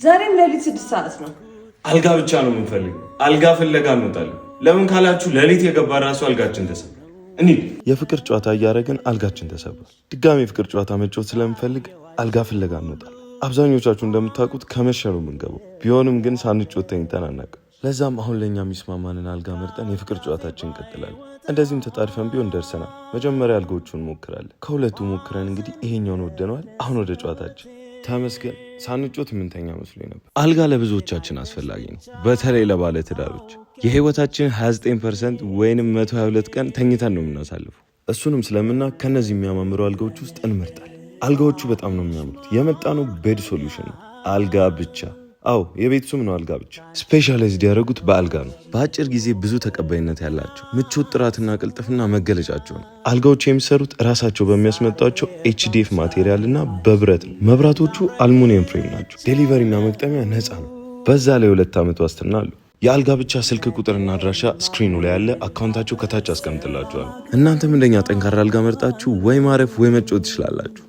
ዛሬም ሌሊት 6 ሰዓት ነው። አልጋ ብቻ ነው የምንፈልግ። አልጋ ፍለጋ እንወጣለን። ለምን ካላችሁ ሌሊት የገባ ራሱ አልጋችን ተሰብሯል። የፍቅር ጨዋታ እያደረግን አልጋችን ተሰብሯል። ድጋሚ የፍቅር ጨዋታ መጫወት ስለምፈልግ አልጋ ፍለጋ እንወጣለን። አብዛኞቻችሁ እንደምታውቁት ከመሸ ነው የምንገባው። ቢሆንም ግን ሳንጫወት ተኝተን አናውቅም። ለዛም አሁን ለእኛ የሚስማማንን አልጋ መርጠን የፍቅር ጨዋታችን እንቀጥላለን። እንደዚህም ተጣድፈን ቢሆን ደርሰናል። መጀመሪያ አልጋዎቹን እንሞክራለን። ከሁለቱ ሞክረን እንግዲህ ይሄኛውን ወደነዋል። አሁን ወደ ጨዋታችን ተመስገን። ሳንጮት ምንተኛ መስሎኝ ነበር። አልጋ ለብዙዎቻችን አስፈላጊ ነው፣ በተለይ ለባለ ትዳሮች። የህይወታችን 29% ወይንም 122 ቀን ተኝተን ነው የምናሳልፈው። እሱንም ስለምናውቅ ከነዚህ የሚያማምሩ አልጋዎች ውስጥ እንመርጣለን። አልጋዎቹ በጣም ነው የሚያምሩት። የመጣ ነው ቤድ ሶሉሽን ነው። አልጋ ብቻ። አዎ የቤት ስም ነው አልጋ ብቻ። ስፔሻላይዝድ ያደረጉት በአልጋ ነው። በአጭር ጊዜ ብዙ ተቀባይነት ያላቸው ምቾት፣ ጥራትና ቅልጥፍና መገለጫቸው ነው። አልጋዎቹ የሚሰሩት ራሳቸው በሚያስመጣቸው HDF ማቴሪያል እና በብረት ነው። መብራቶቹ አልሙኒየም ፍሬም ናቸው። ዴሊቨሪና መግጠሚያ ነፃ ነው። በዛ ላይ 2 ዓመት ዋስትና አለው። የአልጋ ብቻ ስልክ ቁጥርና አድራሻ ስክሪኑ ላይ ያለ፣ አካውንታቸው ከታች አስቀምጥላችኋል። እናንተም እንደኛ ጠንካራ አልጋ መርጣችሁ ወይ ማረፍ ወይ መጫወት ትችላላችሁ።